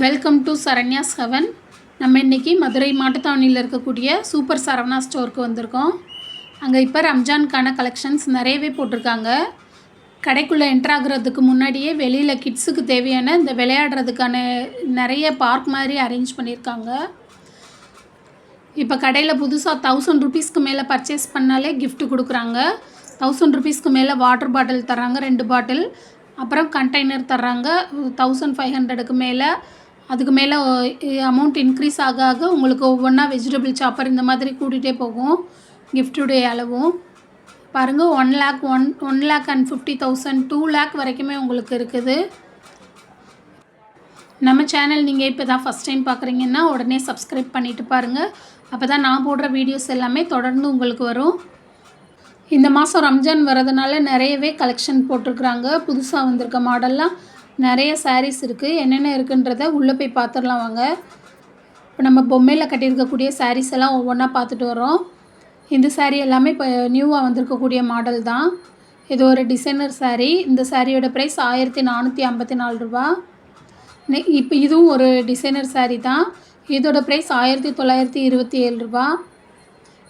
Welcome to Saranya's heaven. நம்ம இன்றைக்கி மதுரை மாட்டுத்தாவணியில் இருக்கக்கூடிய சூப்பர் சரவணா ஸ்டோருக்கு வந்திருக்கோம். அங்கே இப்போ ரம்ஜானுக்கான கலெக்ஷன்ஸ் நிறையவே போட்டிருக்காங்க. கடைக்குள்ளே என்ட்ராகிறதுக்கு முன்னாடியே வெளியில் கிட்ஸுக்கு தேவையான இந்த விளையாடுறதுக்கான நிறைய பார்க் மாதிரி அரேஞ்ச் பண்ணியிருக்காங்க. இப்போ கடையில் புதுசாக 1000 ருபீஸ்க்கு மேலே பர்ச்சேஸ் பண்ணாலே கிஃப்ட் கொடுக்குறாங்க. 1000 ருபீஸ்க்கு மேலே வாட்டர் பாட்டில் தராங்க, 2 பாட்டில். அப்புறம் கண்டெய்னர் தர்றாங்க 1500க்கு மேலே. அதுக்கு மேலே அமௌண்ட் இன்க்ரீஸ் ஆக ஆக உங்களுக்கு ஒவ்வொன்றா வெஜிடபிள் சாப்பர் இந்த மாதிரி கூட்டிகிட்டே போகும் கிஃப்ட்டுடைய அளவும். பாருங்கள், 1,50,000 2 lakh வரைக்குமே உங்களுக்கு இருக்குது. நம்ம சேனல் நீங்கள் இப்போ தான் ஃபஸ்ட் டைம் பார்க்குறீங்கன்னா உடனே சப்ஸ்கிரைப் பண்ணிவிட்டு பாருங்கள். அப்போ தான் நான் போடுற வீடியோஸ் எல்லாமே தொடர்ந்து உங்களுக்கு வரும். இந்த மாதம் ரம்ஜான் வரதுனால நிறையவே கலெக்ஷன் போட்டிருக்குறாங்க. புதுசாக வந்திருக்க மாடல்லாம் நிறைய சாரீஸ் இருக்குது. என்னென்ன இருக்குன்றதை உள்ளே போய் பார்த்துடலாம் வாங்க. இப்போ நம்ம பொம்மையில் கட்டியிருக்கக்கூடிய சாரீஸ் எல்லாம் ஒவ்வொன்றா பார்த்துட்டு வரோம். இந்த சாரீ எல்லாமே இப்போ நியூவாக வந்திருக்கக்கூடிய மாடல் தான். இது ஒரு டிசைனர் சாரீ. இந்த சாரியோட ப்ரைஸ் 1454 ரூபா. இப்போ இதுவும் ஒரு டிசைனர் சாரீ தான். இதோட ப்ரைஸ் 1927 ரூபா.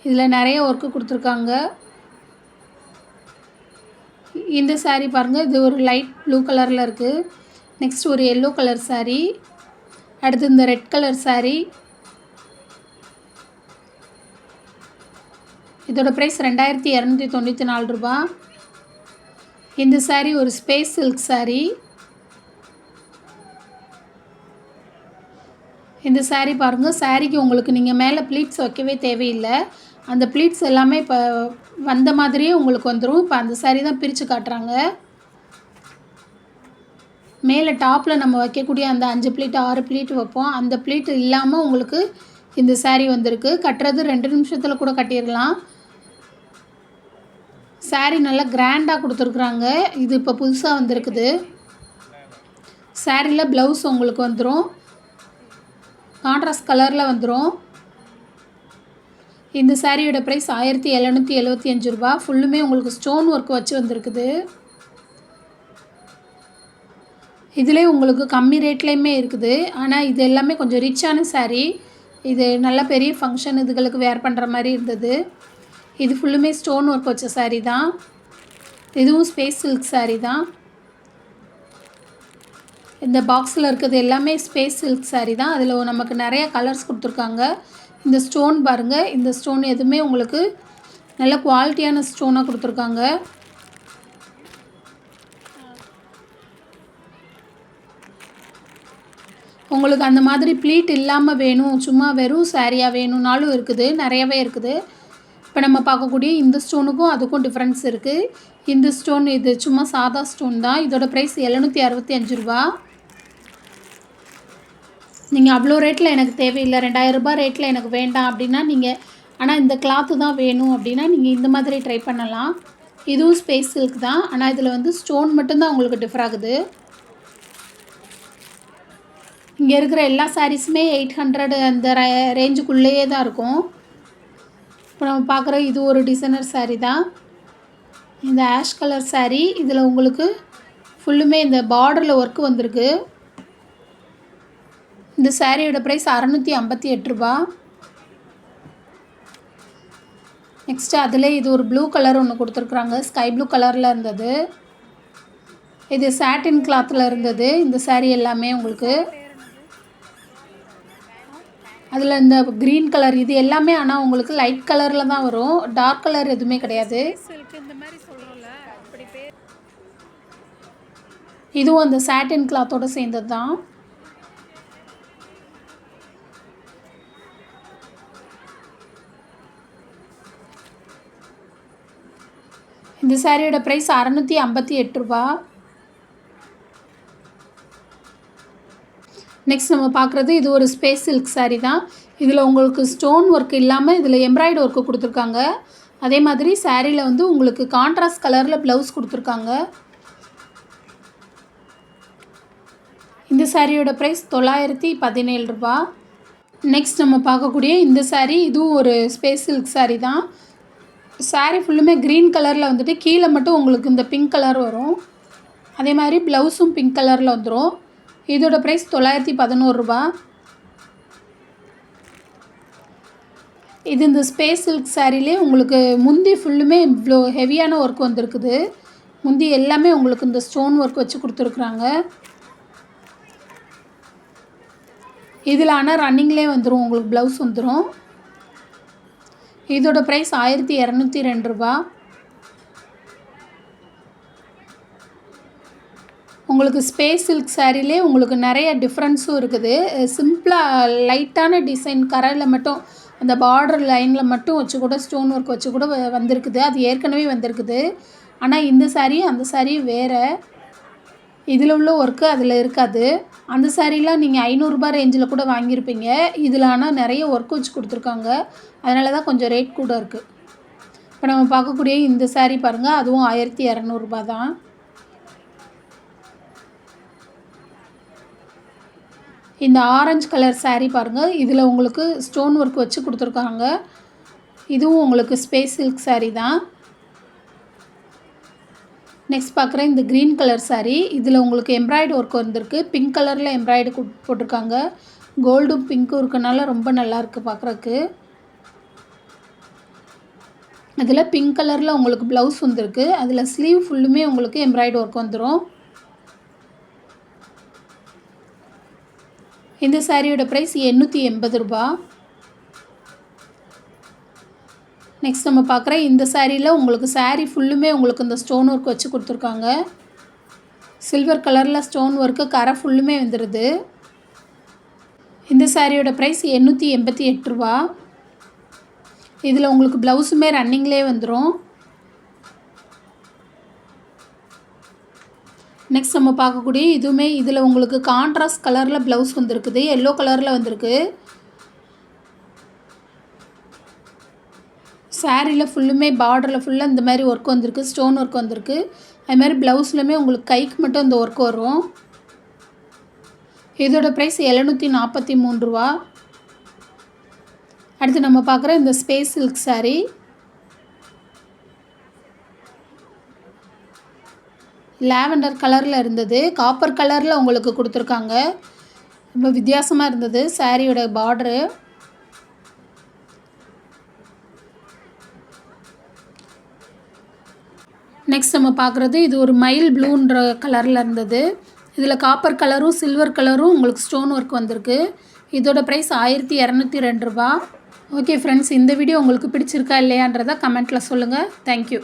இதில் நிறைய ஒர்க்கு கொடுத்துருக்காங்க. இந்த சாரீ பாருங்கள், இது ஒரு லைட் ப்ளூ கலரில் இருக்குது. நெக்ஸ்ட் ஒரு எல்லோ கலர் சாரீ. அடுத்து இந்த ரெட் கலர் சாரீ. இதோட ப்ரைஸ் 2294 ரூபா. இந்த சாரீ ஒரு ஸ்பேஸ் சில்க் சாரீ. இந்த சாரீ பாருங்கள், சாரீக்கு உங்களுக்கு நீங்கள் மேலே ப்ளீட்ஸ் வைக்கவே தேவையில்லை. அந்த ப்ளீட்ஸ் எல்லாமே இப்போ வந்த மாதிரியே உங்களுக்கு வந்துடும். இப்போ அந்த சாரீ தான் பிரித்து காட்டுறாங்க. மேலே டாப்பில் நம்ம வைக்கக்கூடிய அந்த 5 ப்ளீட் 6 ப்ளீட் வைப்போம். அந்த ப்ளீட் இல்லாமல் உங்களுக்கு இந்த சாரீ வந்திருக்கு. கட்டுறது 2 நிமிஷத்தில் கூட கட்டிடலாம். சாரீ நல்லா கிராண்டாக கொடுத்துருக்குறாங்க. இது இப்போ புதுசாக வந்திருக்குது. சாரியில் ப்ளவுஸ் உங்களுக்கு வந்துடும், கான்ட்ராஸ்ட் கலரில் வந்துடும். இந்த சாரியோட ப்ரைஸ் 1775 ரூபா. ஃபுல்லுமே உங்களுக்கு ஸ்டோன் ஒர்க் வச்சு வந்திருக்குது. இதிலே உங்களுக்கு கம்மி ரேட்லேயுமே இருக்குது. ஆனால் இது எல்லாமே கொஞ்சம் ரிச்சான சாரீ. இது நல்ல பெரிய ஃபங்க்ஷன் இதுகளுக்கு வேர் பண்ணுற மாதிரி இருந்தது. இது ஃபுல்லுமே ஸ்டோன் ஒர்க் வச்ச சாரீ தான். இதுவும் ஸ்பேஸ் சில்க் சாரீ தான். இந்த பாக்ஸில் இருக்கிறது எல்லாமே ஸ்பேஸ் சில்க் சாரீ தான். அதில் நமக்கு நிறைய கலர்ஸ் கொடுத்துருக்காங்க. இந்த ஸ்டோன் பாருங்கள், இந்த ஸ்டோன் எதுவுமே உங்களுக்கு நல்ல குவாலிட்டியான ஸ்டோனாக கொடுத்துருக்காங்க. உங்களுக்கு அந்த மாதிரி ப்ளீட் இல்லாமல் வேணும், சும்மா வெறும் சாரியாக வேணும்னாலும் இருக்குது, நிறையவே இருக்குது. இப்போ நம்ம பார்க்கக்கூடிய இந்த ஸ்டோனுக்கும் அதுக்கும் டிஃப்ரென்ஸ் இருக்குது. இந்த ஸ்டோன் இது சும்மா சாதா ஸ்டோன் தான். இதோட ப்ரைஸ் 765 ரூபா. நீங்கள் அவ்வளோ ரேட்டில் எனக்கு தேவையில்லை, 2000 ரூபா ரேட்டில் எனக்கு வேண்டாம் அப்படின்னா நீங்கள், ஆனால் இந்த கிளாத்து தான் வேணும் அப்படின்னா நீங்கள் இந்த மாதிரி ட்ரை பண்ணலாம். இதுவும் ஸ்பேஸ் சில்க் தான். ஆனால் இதில் வந்து ஸ்டோன் மட்டும்தான் உங்களுக்கு டிஃபர் ஆகுது. இங்கே இருக்கிற எல்லா சாரீஸுமே 800 அந்த ரேஞ்சுக்குள்ளேயே தான் இருக்கும். இப்போ நம்ம பார்க்குற இது ஒரு டிசைனர் சாரீ தான். இந்த ஆஷ் கலர் சாரீ. இதில் உங்களுக்கு ஃபுல்லுமே இந்த பார்டரில் ஒர்க்கு வந்திருக்கு. இந்த சாரியோட ப்ரைஸ் 658 ரூபா. நெக்ஸ்ட்டு அதில் இது ஒரு ப்ளூ கலர் ஒன்று கொடுத்துருக்குறாங்க. ஸ்கை ப்ளூ கலரில் இருந்தது. இது சாட்டின் கிளாத்தில் இருந்தது. இந்த சாரீ எல்லாமே உங்களுக்கு அதில் இந்த க்ரீன் கலர் இது எல்லாமே ஆனால் உங்களுக்கு லைட் கலரில் தான் வரும். டார்க் கலர் எதுவுமே கிடையாது. இதுவும் அந்த சாட்டின் கிளாத்தோடு சேர்ந்தது தான். இந்த சாரியோட ப்ரைஸ் 658 ரூபா. நெக்ஸ்ட் நம்ம பார்க்குறது இது ஒரு ஸ்பேஸ் சில்க் சாரீ தான். இதில் உங்களுக்கு ஸ்டோன் ஒர்க் இல்லாமல் இதில் எம்ப்ராய்டு ஒர்க்கு கொடுத்துருக்காங்க. அதே மாதிரி சாரியில் வந்து உங்களுக்கு கான்ட்ராஸ்ட் கலரில் ப்ளவுஸ் கொடுத்துருக்காங்க. இந்த சாரியோட ப்ரைஸ் 917 ரூபா. நெக்ஸ்ட் நம்ம பார்க்கக்கூடிய இந்த சாரீ இதுவும் ஒரு ஸ்பேஸ் சில்க் சாரீ தான். சாரீ ஃபுல்லுமே க்ரீன் கலரில் வந்துட்டு கீழே மட்டும் உங்களுக்கு இந்த பிங்க் கலர் வரும். அதே மாதிரி ப்ளவுஸும் பிங்க் கலரில் வந்துடும். இதோட ப்ரைஸ் 911 ரூபா. இது இந்த ஸ்பேஸ் சில்க் சாரீலே உங்களுக்கு முந்தி ஃபுல்லுமே இவ்வளோ ஹெவியான ஒர்க் வந்திருக்குது. முந்தி எல்லாமே உங்களுக்கு இந்த ஸ்டோன் ஒர்க் வச்சு கொடுத்துருக்குறாங்க. இதில் ஆனால் ரன்னிங்லேயே வந்துடும், உங்களுக்கு ப்ளவுஸ் வந்துடும். இதோட ப்ரைஸ் 1202 ரூபா. உங்களுக்கு ஸ்பேஸ் சில்க் சாரீலே உங்களுக்கு நிறைய டிஃப்ரென்ஸும் இருக்குது. சிம்பிளாக லைட்டான டிசைன் கரையில் மட்டும் அந்த பார்டர் லைனில் மட்டும் வச்சு கூட ஸ்டோன் ஒர்க் வச்சு கூட வந்திருக்குது. அது ஏற்கனவே வந்திருக்குது. ஆனால் இந்த சாரியும் அந்த சாரியும் வேறு. இதில் உள்ள ஒர்க்கு அதில் இருக்காது. அந்த சாரீலாம் நீங்கள் 500 ரூபா ரேஞ்சில் கூட வாங்கியிருப்பீங்க. இதில் ஆனால் நிறைய ஒர்க் வச்சு கொடுத்துருக்காங்க. அதனால தான் கொஞ்சம் ரேட் கூட இருக்குது. இப்போ நம்ம பார்க்கக்கூடிய இந்த சாரீ பாருங்கள், அதுவும் 1200 ரூபா தான். இந்த ஆரஞ்சு கலர் சாரீ பாருங்கள், இதில் உங்களுக்கு ஸ்டோன் ஒர்க் வச்சு கொடுத்துருக்காங்க. இதுவும் உங்களுக்கு ஸ்பேஸ் சில்க் சாரீ தான். நெக்ஸ்ட் பார்க்குற இந்த க்ரீன் கலர் சாரீ, இதில் உங்களுக்கு எம்ப்ராய்டு ஒர்க் வந்திருக்கு. பிங்க் கலரில் எம்ப்ராய்டு போட்டிருக்காங்க. கோல்டும் பிங்க்கும் இருக்கனால ரொம்ப நல்லாயிருக்கு பார்க்குறக்கு. அதில் பிங்க் கலரில் உங்களுக்கு ப்ளவுஸ் வந்திருக்கு. அதில் ஸ்லீவ் ஃபுல்லுமே உங்களுக்கு எம்ப்ராய்டு ஒர்க் வந்துடும். இந்த சாரியோட ப்ரைஸ் 880 ரூபா. நெக்ஸ்ட் நம்ம பார்க்குற இந்த சாரியில் உங்களுக்கு சாரீ ஃபுல்லுமே உங்களுக்கு இந்த ஸ்டோன் ஒர்க் வச்சு கொடுத்துருக்காங்க. சில்வர் கலரில் ஸ்டோன் ஒர்க்கு கரை ஃபுல்லுமே வந்துடுது. இந்த சாரியோட ப்ரைஸ் 888 ரூபா. இதில் உங்களுக்கு ப்ளவுஸுமே ரன்னிங்லேயே வந்துடும். நெக்ஸ்ட் நம்ம பார்க்கக்கூடிய இதுவுமே இதில் உங்களுக்கு கான்ட்ராஸ்ட் கலரில் ப்ளவுஸ் வந்துருக்குது. எல்லோ கலரில் வந்திருக்கு. சாரியில் ஃபுல்லுமே பார்டரில் ஃபுல்லாக இந்த மாதிரி ஒர்க் வந்திருக்கு, ஸ்டோன் ஒர்க் வந்திருக்கு. அதுமாதிரி ப்ளவுஸ்லையுமே உங்களுக்கு கைக்கு மட்டும் இந்த ஒர்க் வரும். இதோட ப்ரைஸ் 743 ரூபா. அடுத்து நம்ம பார்க்குற இந்த ஸ்பேஸ் சில்க் சாரீ, லாவெண்டர் கலரில் இருந்தது, காப்பர் கலரில் உங்களுக்கு கொடுத்துருக்காங்க. ரொம்ப வித்தியாசமாக இருந்தது சாரியோட பார்டரு. நெக்ஸ்ட் நம்ம பார்க்குறது இது ஒரு மயில் ப்ளூன்ற கலரில் இருந்தது. இதில் காப்பர் கலரும் சில்வர் கலரும் உங்களுக்கு ஸ்டோன் ஒர்க் வந்திருக்கு. இதோட ப்ரைஸ் 1202 ரூபா. ஓகே ஃப்ரெண்ட்ஸ், இந்த வீடியோ உங்களுக்கு பிடிச்சிருக்கா இல்லையான்றதை கமெண்ட்டில் சொல்லுங்கள். தேங்க்யூ.